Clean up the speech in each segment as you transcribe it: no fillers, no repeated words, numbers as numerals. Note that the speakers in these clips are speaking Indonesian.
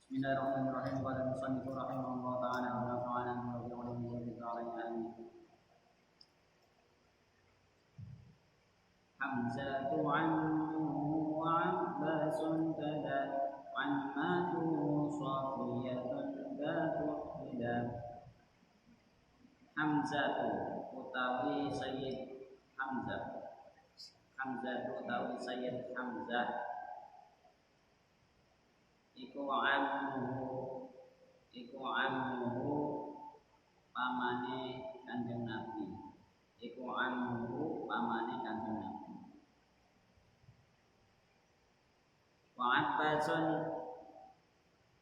Bismillahirrahmanirrahim. Qala al-musannif rahimahullah ta'ala wa nafa'ana bi ulumuhi wa bi'alaihi amin. Hamzatu ammu wa abbasun kada ammatu safiyatun datu hida. Hamzatu utawi Sayyid Hamzah. Hamzatu utawi Sayyid Hamzah iku ammuhu pamane Kanjeng Nabi. Iku ammuhu pamane Kanjeng Nabi. Wa Abbasun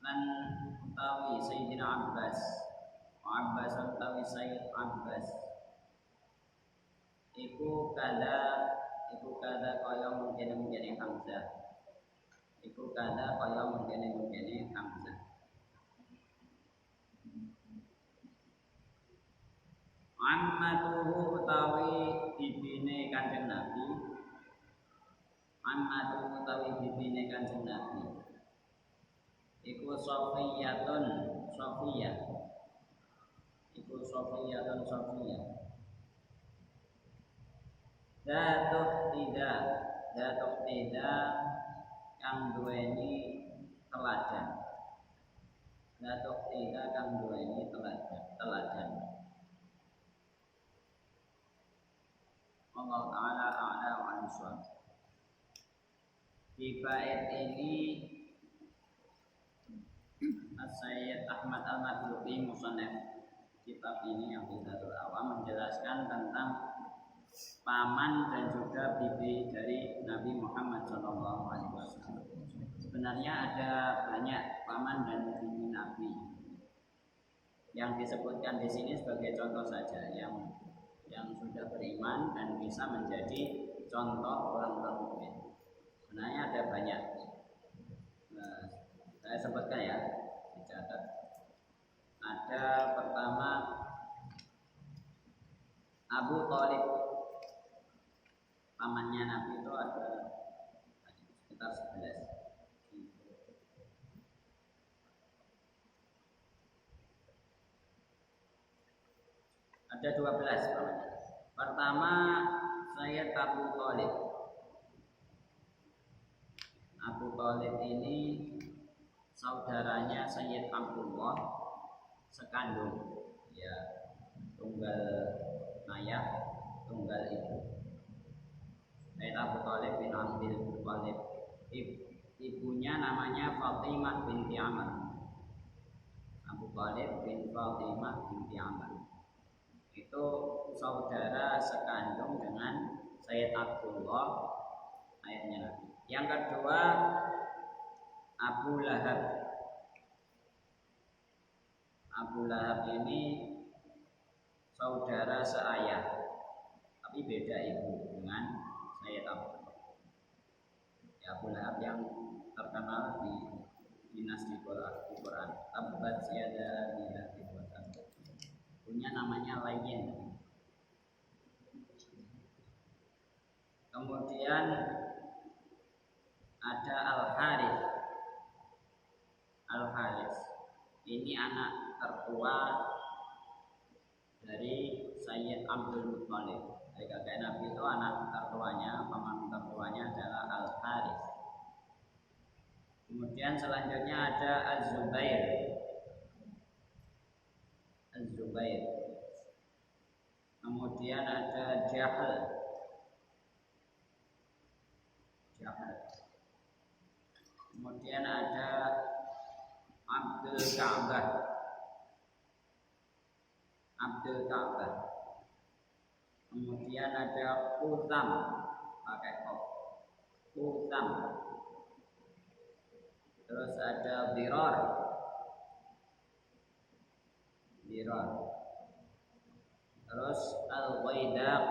lan utawi Sayyidina Abbas. Wa Abbasun utawi Sayyid Abbas. Iku kada kaya mungkin Hamzah. Iku kada kaya mungkin Hamzah. Ammatuhu utawi bibine Kanjeng Nabi. Ammatuhu utawi bibine Kanjeng Nabi. Iku Safiyatun Safiyah. Iku Safiyatun Safiyah. Datuh tidak kang duweni teladan. Datuh tidak kang duweni teladan. Allah Ta'ala a'la wa ansur. Di bait ini Sayyid Ahmad Al-Makhluqi musannaf kitab ini yang Bidatul Awam menjelaskan tentang paman dan juga bibi dari Nabi Muhammad SAW. Sebenarnya ada banyak paman dan bibi Nabi yang disebutkan di sini sebagai contoh saja yang sudah beriman dan bisa menjadi contoh orang-orang mukmin. Sebenarnya ada banyak. Saya sebutkan ya, dicatat. Ada pertama Abu Thalib. Pamannya Nabi itu ada sekitar 11. Ada 12 pamannya. Pertama Sayyid Abu Thalib. Abu Thalib ini saudaranya Sayyid Abdullah sekandung, ya, tunggal ayah, tunggal ibu. Sayyid Abu Thalib bin Abdul Thalib. Ibunya namanya Fatimah binti Amr. Abu Thalib bin Fatimah binti Amr. Itu saudara sekandung dengan Sayyid Abdullah, ayahnya Nabi. Yang kedua Abu Lahab. Abu Lahab ini saudara seayah, tapi beda ibu dengan Sayyid Abdullah. Ya, Abu Lahab yang terkenal di dinasti Quran. Tabbat yada Lahabin wa tab. Punya namanya Layyin. Kemudian ada Al-Harith. Al-Harith ini anak tertua dari Sayyid Abdul Muttalib. Dari kakek Nabi itu anak tertuanya, paman tertuanya adalah Al-Harith. Kemudian selanjutnya ada Az-Zubair. Az-Zubair. Kemudian ada Jahl. Kemudian ada Abdul Ka'bah. Kemudian ada Utam, pakai kop. Utam. Terus ada Dirar. Terus Al-Waidaq.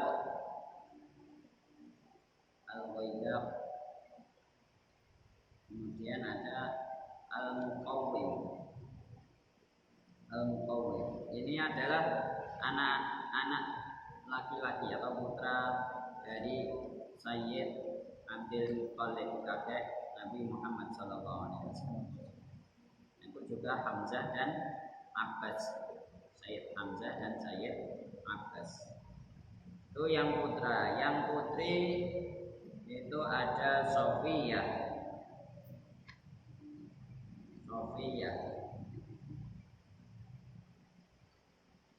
Kemudian ada Al-Muqawwim. Ini adalah anak-anak laki-laki atau putra dari Sayyid Abdul Muttalib, kakek Nabi Muhammad SAW. Dan juga Hamzah dan Abbas. Sayyid Hamzah dan Sayyid Abbas. Itu yang putra. Yang putri itu ada Sofiyah.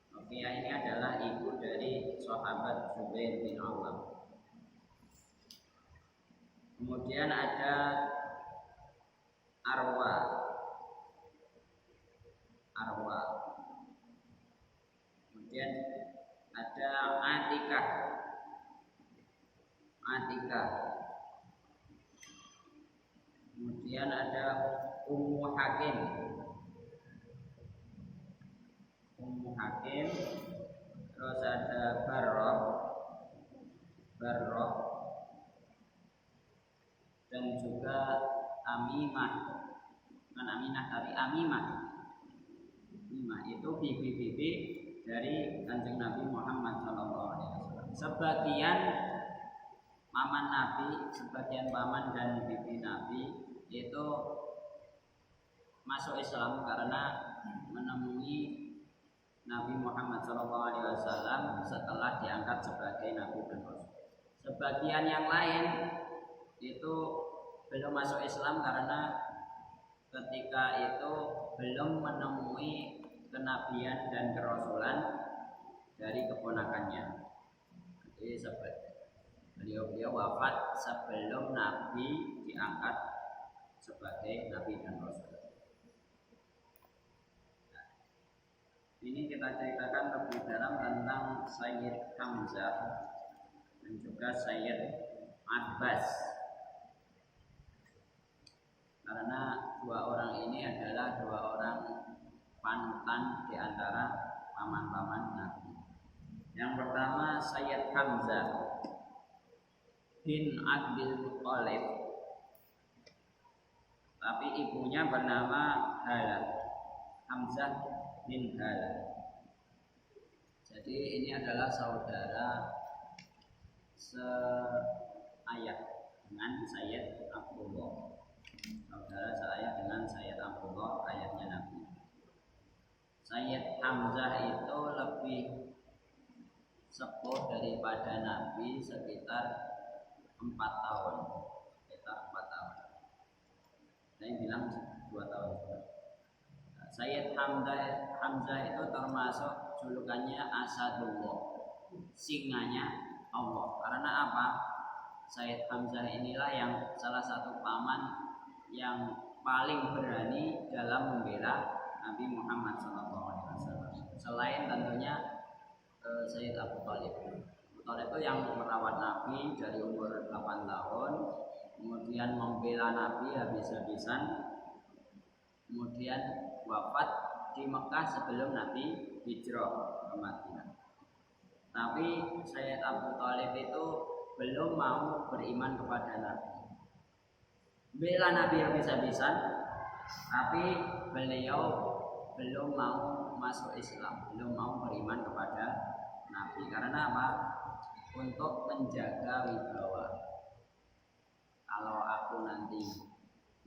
Sofiyah ini adalah ibu dari sahabat Zubair bin Awam. Kemudian ada Arwa. Kemudian ada Atikah. Kemudian ada Ummu Hakim. Terus ada Barroh dan juga Amimah. Bukan Aminah tapi Amimah itu bibi-bibi dari Kanjeng Nabi Muhammad SAW. Sebagian paman dan bibi Nabi itu masuk Islam karena menemui Nabi Muhammad SAW setelah diangkat sebagai Nabi dan Rasul. Sebagian yang lain itu belum masuk Islam karena ketika itu belum menemui kenabian dan kerasulan dari keponakannya. Jadi beliau wafat sebelum Nabi diangkat sebagai Nabi dan Rasul. Ini kita ceritakan lebih dalam tentang Sayyid Hamzah dan juga Sayyid Abbas. Karena dua orang ini adalah dua orang panutan di antara paman-paman Nabi. Yang pertama Sayyid Hamzah bin Abdul Muthalib, tapi ibunya bernama Halah. Hamzah bin Halah. Jadi ini adalah saudara seayah dengan Sayyid Abdullah. Saudara seayah dengan Sayyid Abdullah, ayahnya Nabi. Sayyid Hamzah itu lebih sepuh daripada Nabi sekitar 4 tahun. Saya bilang 2 tahun. Sayyid Hamzah itu termasuk julukannya Asadullah, singanya Allah. Karena apa? Sayyid Hamzah inilah yang salah satu paman yang paling berani dalam membela Nabi Muhammad SAW. Selain tentunya Sayyid Abu Thalib. Abu Thalib itu yang merawat Nabi dari umur 8 tahun, kemudian membela Nabi habis-habisan, kemudian wafat di Mekah sebelum Nabi hijrah ke Madinah. Tapi Sayyid Abu Thalib itu belum mau beriman kepada Nabi. Bela Nabi habis-habisan, tapi beliau belum mau masuk Islam, belum mau beriman kepada Nabi. Karena apa? Untuk menjaga wibawa. Kalau aku nanti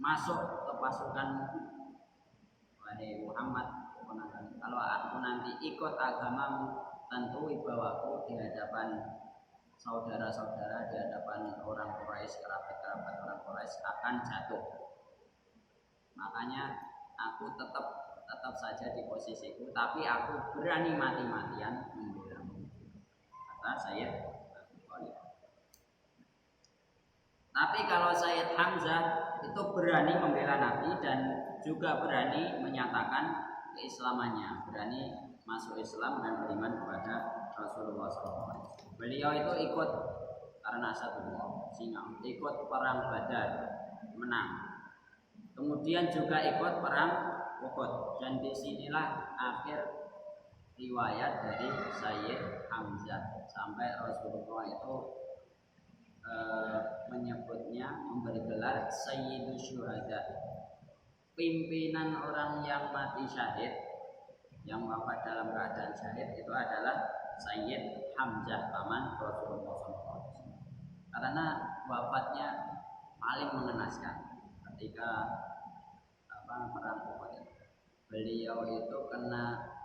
masuk ke pasukan wahai Muhammad, kalau aku nanti ikut agamamu, tentu wibawaku di hadapan saudara-saudara, di hadapan orang Quraisy, kerabat-kerabat orang Quraisy akan jatuh. Makanya aku tetap saja di posisiku, tapi aku berani mati-matian membelamu, kata Sayyid Abu Thalib. Tapi kalau Sayyid Hamzah itu berani membela Nabi dan juga berani menyatakan keislamannya, berani masuk Islam dan beriman kepada Rasulullah SAW. Beliau itu ikut karena Asadullah, ikut perang Badar, menang. Kemudian juga ikut perang Uhud, dan disinilah akhir riwayat dari Sayyid Hamzah sampai Rasulullah itu menyebutnya, memberi gelar Sayyidus Syuhada, pimpinan orang yang mati syahid, yang wafat dalam keadaan syahid itu adalah Sayyid Hamzah, paman Rasulullah SAW. Karena wafatnya paling mengenaskan ketika perang Uhud. beliau itu kena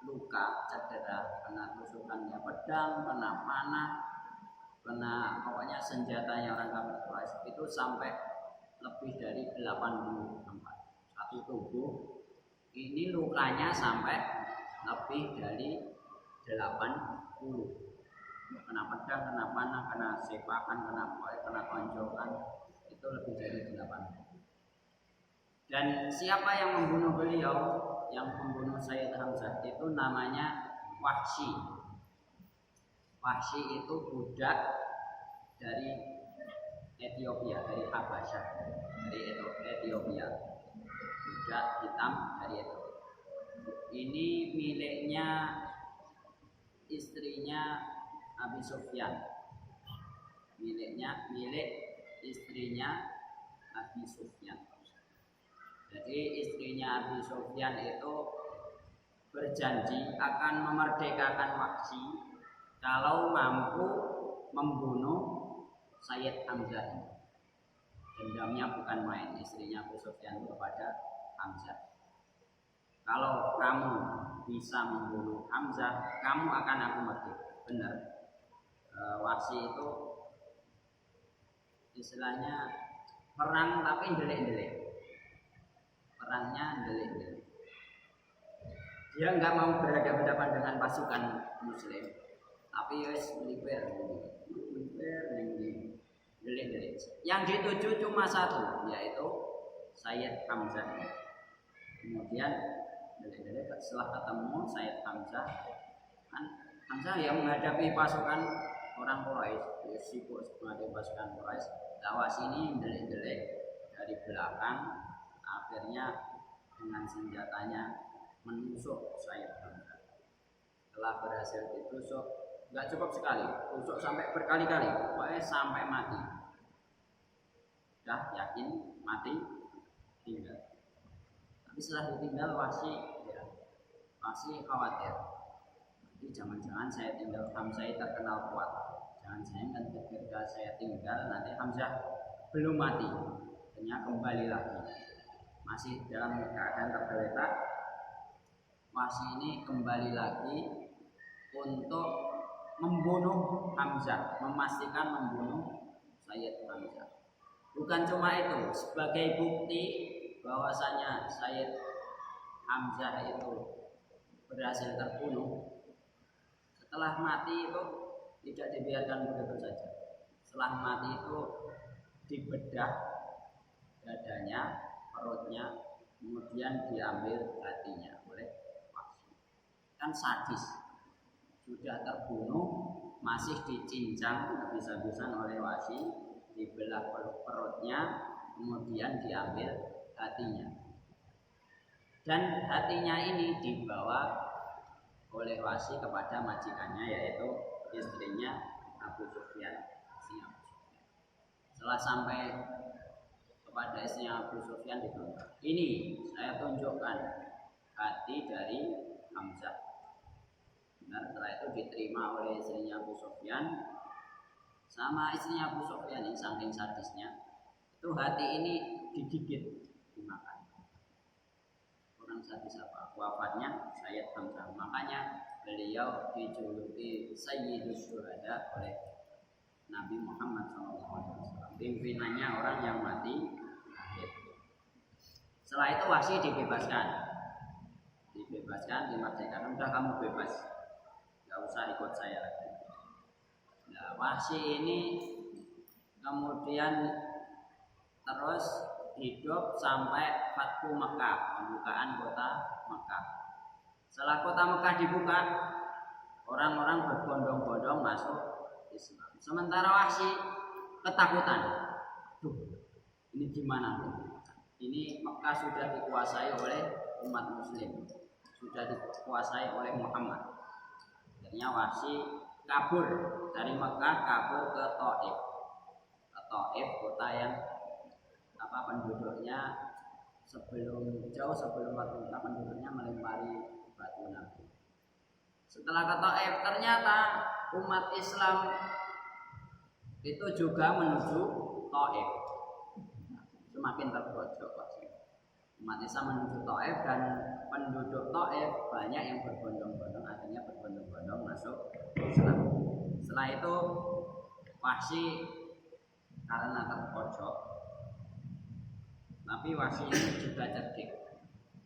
luka, cedera, kena tusukannya pedang, kena panah, kena pokoknya senjatanya orang kafir Quraisy itu sampai lebih dari 80 tempat. Satu tubuh ini lukanya sampai lebih dari 80. Kena pedang, kena panah, kena sepakan, kena tonjokan, itu lebih dari 80. Dan siapa yang membunuh beliau, yang membunuh Sayyid Hamzah itu namanya Wahsy. Wahsy itu budak dari Ethiopia, dari Habasyah, dari Ethiopia, budak hitam dari itu. Ini miliknya istrinya Abi Sufyan, milik istrinya Abi Sufyan. Jadi istrinya Abi Sufyan itu berjanji akan memerdekakan Wahsy kalau mampu membunuh Sayyid Hamzah. Dendamnya bukan main, istrinya Abu Sufyan kepada Hamzah. Kalau kamu bisa membunuh Hamzah, kamu akan aku merdeka. Benar. Wahsy itu istilahnya perang tapi delik-delik. Perangnya delik-delik. Dia nggak mau berhadapan dengan pasukan Muslim, tapi wis melipir delik-delik. Yang dituju cuma satu, yaitu Sayyid Hamzah. Kemudian delik-delik setelah ketemu Sayyid Hamzah, kan Hamzah yang menghadapi pasukan orang Quraisy, sibuk menghadapi pasukan Quraisy. Lawas ini delik-delik dari belakang. Akhirnya dengan senjatanya menusuk Sayyid Hamzah. Setelah berhasil ditusuk, nggak cukup sekali, tusuk sampai berkali-kali, pokoknya sampai mati. Sudah yakin mati, tinggal. Tapi setelah ditinggal Wahsy khawatir. Jadi jangan-jangan saya tinggal Hamzah terkenal kuat. Jangan-jangan ketika saya tinggal nanti Hamzah belum mati, ternyata kembali lagi. Masih dalam keadaan tergeletak, Wahsy ini kembali lagi untuk membunuh Hamzah, memastikan membunuh Sayyid Hamzah. Bukan cuma itu, sebagai bukti bahwasanya Sayyid Hamzah itu berhasil terbunuh, setelah mati itu tidak dibiarkan begitu saja. Setelah mati itu dibedah dadanya, perutnya, kemudian diambil hatinya oleh Wahsy. Kan sadis, sudah terbunuh masih dicincang habis-habisan oleh Wahsy, dibelah perutnya, kemudian diambil hatinya. Dan hatinya ini dibawa oleh Wahsy kepada majikannya, yaitu istrinya Abu Sufyan. Setelah sampai kepada istrinya Abu Sufyan ditunjuk. Ini saya tunjukkan hati dari Hamzah. Benar, setelah itu diterima oleh istrinya Abu Sufyan. Sama istrinya Abu Sufyan ini saking sadisnya, itu hati ini digigit, dimakan. Orang sadis apa? Wafatnya Sayyid Hamzah. Makanya beliau dijuluki Sayyidus Syuhada oleh Nabi Muhammad SAW. Pimpinannya orang yang mati. Setelah itu Wahsy dibebaskan, dimerdekakan. Udah kamu bebas, nggak usah ikut saya lagi. Nah, Wahsy ini kemudian terus hidup sampai Fathu Mekah, pembukaan kota Mekah. Setelah kota Mekah dibuka, orang-orang berbondong-bondong masuk Islam. Sementara Wahsy ketakutan. Duh, ini gimana? Ini Mekah sudah dikuasai oleh umat Muslim, sudah dikuasai oleh Muhammad. Akhirnya Wahsy kabur dari Mekah, kabur ke Thaif. Thaif, kota yang penduduknya jauh sebelum Fathu Mekah, penduduknya melempari batu Nabi. Setelah ke Thaif, ternyata umat Islam itu juga menuju Thaif. Semakin terpojok. umat Islam menuju Taif, dan penduduk Taif banyak yang berbondong-bondong, akhirnya berbondong-bondong masuk Islam. Setelah itu Wahsy karena terpojok, tapi Wahsy ini juga cerdik.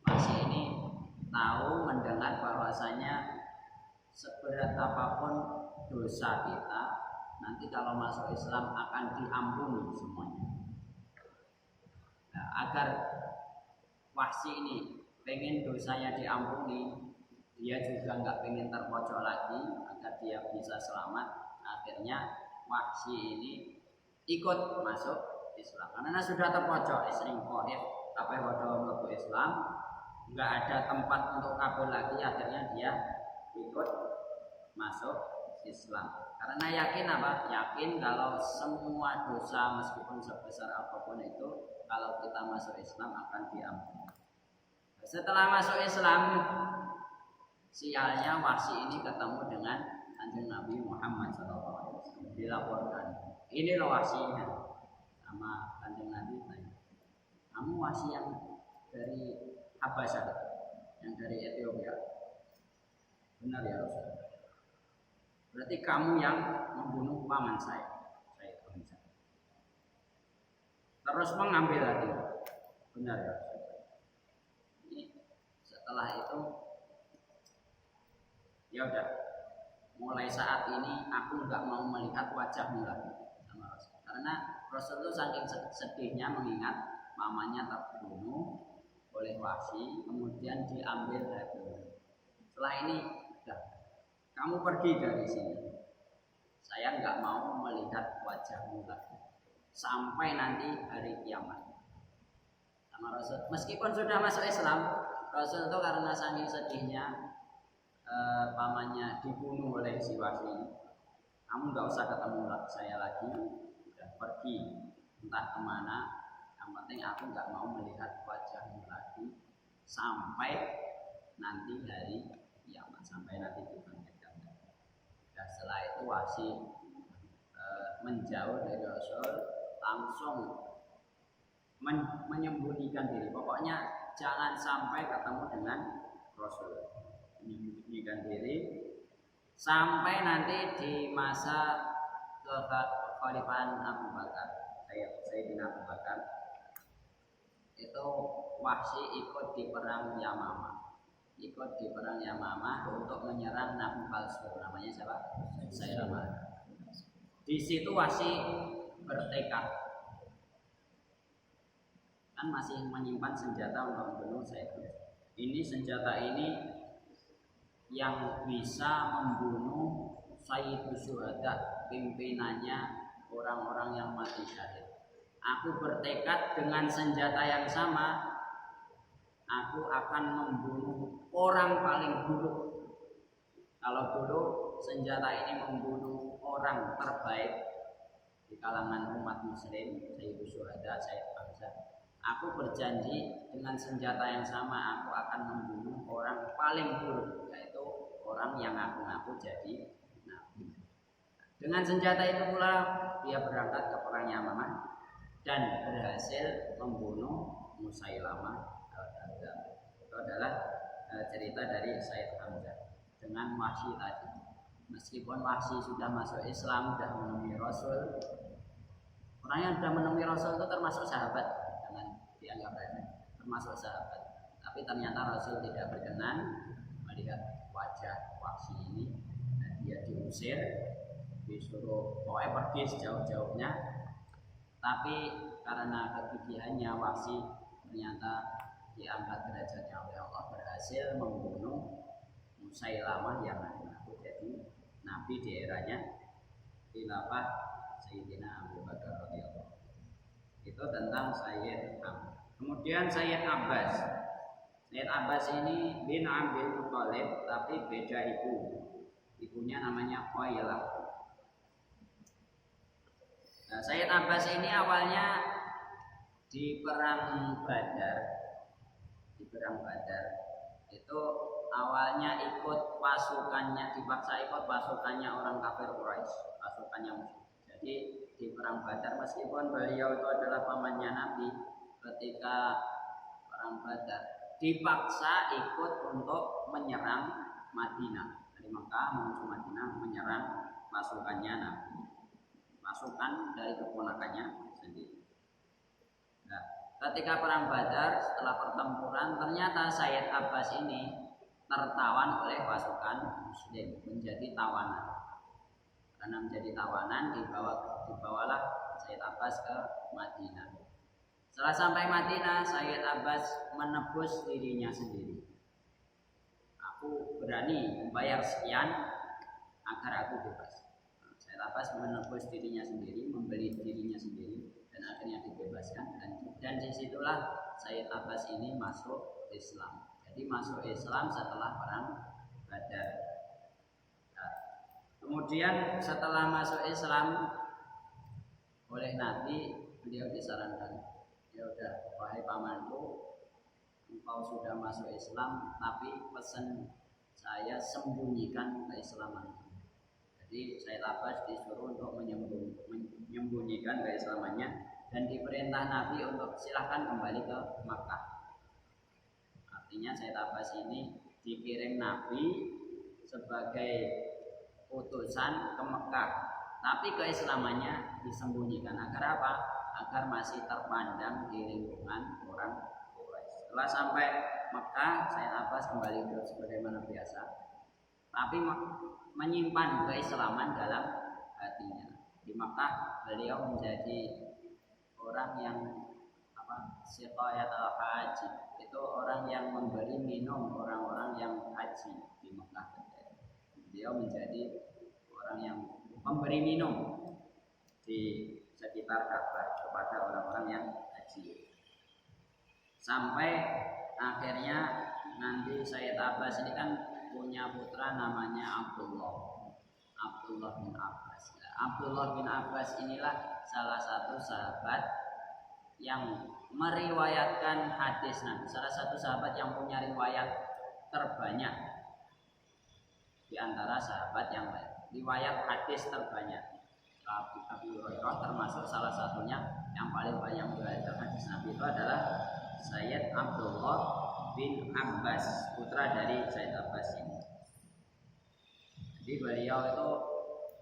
Wahsy ini tahu mendengar bahwasanya seberat apapun dosa kita, nanti kalau masuk Islam akan diampuni semuanya. Nah, agar Wahsy ini pengen dosanya diampuni, dia juga nggak pengen terpojok lagi, agar dia bisa selamat. Akhirnya Wahsy ini ikut masuk Islam karena sudah terpojok, sering Taif tapi hodo masuk Islam, nggak ada tempat untuk kabur lagi. Akhirnya dia ikut masuk Islam karena yakin apa? Yakin kalau semua dosa meskipun sebesar apapun itu, kalau kita masuk Islam akan diampuni. Setelah masuk Islam, sialnya Wahsy ini ketemu dengan Kanjeng Nabi Muhammad SAW. Dilaporkan, ini loh Wahsy-nya. Sama Kanjeng Nabi tanya, kamu Wahsy yang dari Habasyah, yang dari Ethiopia? Benar ya Rasul. Berarti kamu yang membunuh paman saya Hamzah. Terus mengambil hati. Benar ya Rasul. Setelah itu, ya udah, mulai saat ini aku nggak mau melihat wajahmu lagi sama Rasul. Karena Rasul itu saking sedihnya mengingat mamanya terbunuh oleh Wahsy, kemudian diambil hatinya. Setelah ini, udah, kamu pergi dari sini. Saya nggak mau melihat wajahmu lagi sampai nanti hari kiamat. Sama Rasul, meskipun sudah masuk Islam, Rasul itu karena saking sedihnya pamannya dibunuh oleh si Wahsy, kamu nggak usah ketemu saya lagi, udah pergi entah kemana, yang penting aku nggak mau melihat wajahmu lagi sampai nanti hari kiamat, sampai nanti dibangkitkan. Dan setelah itu Wahsy menjauh dari Rasul, langsung menyembunyikan diri. Pokoknya jangan sampai ketemu dengan Rasul, menyembunyikan diri sampai nanti di masa kekhalifahan Abu Bakar, Sayyidina Abu Bakar, itu Wahsy ikut di perang Yamamah, untuk menyerang nabi palsu, namanya siapa? Musailamah. Di situ Wahsy bertekad, kan masih menyimpan senjata untuk membunuh Sayyidina. Ini senjata ini yang bisa membunuh Sayyidus Syuhada, pimpinannya orang-orang yang mati syahid. Aku bertekad dengan senjata yang sama, aku akan membunuh orang paling buruk. Kalau dulu senjata ini membunuh orang terbaik di kalangan umat muslim, Sayyidus Syuhada, Sayyid Hamzah. Aku berjanji dengan senjata yang sama aku akan membunuh orang paling buruk, yaitu orang yang ngaku-ngaku jadi nabi. Dengan senjata itu pula dia berangkat ke perang Yamamah dan berhasil membunuh Musailamah al-Kadzdzab. Itu adalah cerita dari Sayyid Hamzah dengan Wahsy tadi. Meskipun Wahsy sudah masuk Islam, sudah menemui Rasul, orang yang sudah menemui Rasul itu termasuk sahabat, dianggap remeh, termasuk sahabat. Tapi ternyata Rasul tidak berkenan melihat wajah Wahsy ini, dan dia diusir, disuruh pokoknya pergi sejauh-jauhnya. Tapi karena kegigihannya Wahsy ternyata diangkat derajatnya oleh Allah, berhasil membunuh Musailamah yang mengaku jadi nabi di eranya khilafah Sayyidina Abu Bakar radhiyallahu. Itu tentang Sayyid Hamzah. Kemudian Sayyid Abbas. Sayyid Abbas ini bin Abdul Muthalib, tapi beda ibu. Ibunya namanya Khailah. Nah, Sayyid Abbas ini awalnya di perang Badar. Itu awalnya ikut pasukannya, dipaksa ikut pasukannya orang kafir Quraisy, pasukannya musuh. Jadi di perang Badar, meskipun beliau itu adalah pamannya Nabi, ketika perang Badar dipaksa ikut untuk menyerang Madinah. Dari Mekah menuju Madinah menyerang pasukannya Nabi, pasukan dari keponakannya sendiri. Nah, ketika perang Badar, setelah pertempuran, ternyata Sayyid Abbas ini tertawan oleh pasukan Muslim, menjadi tawanan. Karena menjadi tawanan, dibawalah Sayyid Abbas ke Madinah. Setelah sampai Madinah, Sayyid Abbas menebus dirinya sendiri. Aku berani membayar sekian agar aku bebas. Sayyid Abbas menebus dirinya sendiri, membeli dirinya sendiri, dan akhirnya dibebaskan. Dan disitulah Sayyid Abbas ini masuk Islam. Jadi masuk Islam setelah perang Badar. Nah, kemudian setelah masuk Islam oleh Nabi, beliau disarankan, ya udah, wahai pamanku, engkau sudah masuk Islam, tapi pesan saya sembunyikan keislamanmu. Jadi Sayyid Abbas disuruh untuk menyembunyikan keislamannya dan diperintah Nabi untuk silahkan kembali ke Makkah. Artinya Sayyid Abbas ini dikirim Nabi sebagai utusan ke Mekah, tapi keislamannya disembunyikan. Agar apa? Agar masih terpandang di lingkungan orang Quraisy. Setelah sampai Mekah, Sayyid Abbas kembali ke sebagaimana biasa, tapi menyimpan keislaman dalam hatinya. Di Mekah beliau menjadi orang yang siqayatul haji, itu orang yang memberi minum orang-orang yang haji di Mekah. Beliau menjadi orang yang memberi minum di sekitar Ka'bah kepada orang-orang yang haji. Sampai akhirnya nanti Sayyid Abbas ini kan punya putra namanya Abdullah bin Abbas. Abdullah bin Abbas inilah salah satu sahabat yang meriwayatkan hadis Nabi, salah satu sahabat yang punya riwayat terbanyak di antara sahabat yang lain. Riwayat hadis terbanyak. Abu Hurairah termasuk salah satunya yang paling banyak meriwayatkan hadis Nabi itu adalah Sayyid Abdullah bin Abbas, putra dari Sayyid Abbas ini. Jadi beliau itu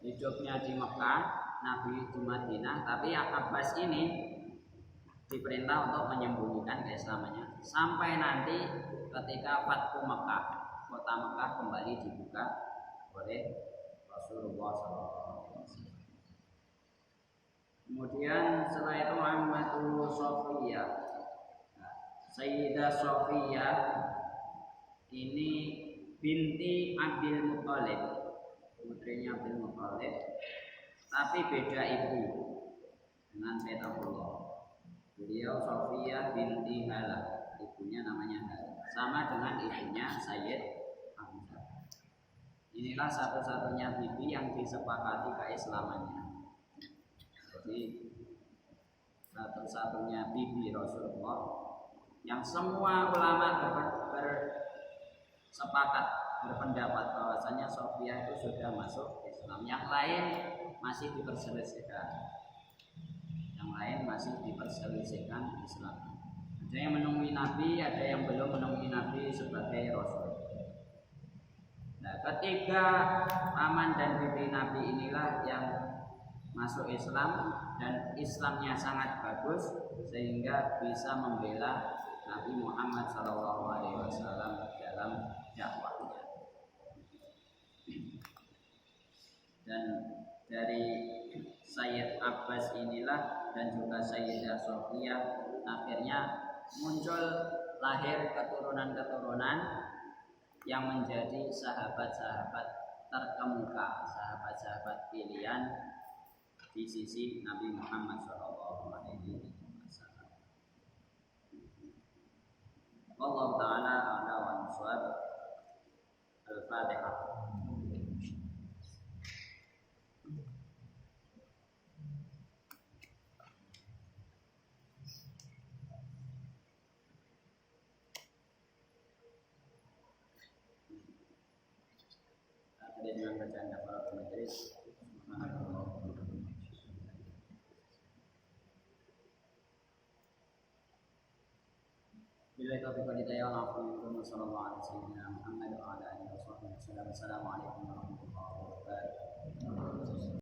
hidupnya di Mekah, Nabi di Madinah, tapi Abbas ini diperintah untuk menyembunyikan keislamannya sampai nanti ketika Fathu Mekah, kota Mekah kembali dibuka oleh Rasulullah SAW. Kemudian setelah itu Ammatu Sofiyah, Sayyidah Sofiyah ini binti Abdul Muthalib, putrinya Abdul Muthalib, tapi beda ibu dengan Sayyid Abdullah. Beliau Sofiyah binti Halah, ibunya namanya Halah, sama dengan ibunya Sayyid Hamzah. Inilah satu-satunya bibi yang disepakati keislamannya. Jadi satu-satunya bibi Rasulullah yang semua ulama bersepakat, berpendapat bahwasanya Sofiyah itu sudah masuk Islam. Yang lain masih diperselisihkan. Islam. Ada yang menemui Nabi, ada yang belum menemui Nabi sebagai Rasul. Nah, ketiga paman dan bibi Nabi inilah yang masuk Islam dan Islamnya sangat bagus sehingga bisa membela Nabi Muhammad SAW dalam dakwahnya. Dan dari Sayyid Abbas inilah dan juga Sayyidah Sofiyah akhirnya muncul lahir keturunan-keturunan yang menjadi sahabat-sahabat terkemuka, sahabat-sahabat pilihan di sisi Nabi Muhammad SAW. Allah Ta'ala a'la wa nuswab. Al-Fatihah. Dengan bacaan kafaratul majlis. Bila itu hidayah wa sallallahu alaihi wasallam Muhammad wa ala alihi wasallam. Assalamualaikum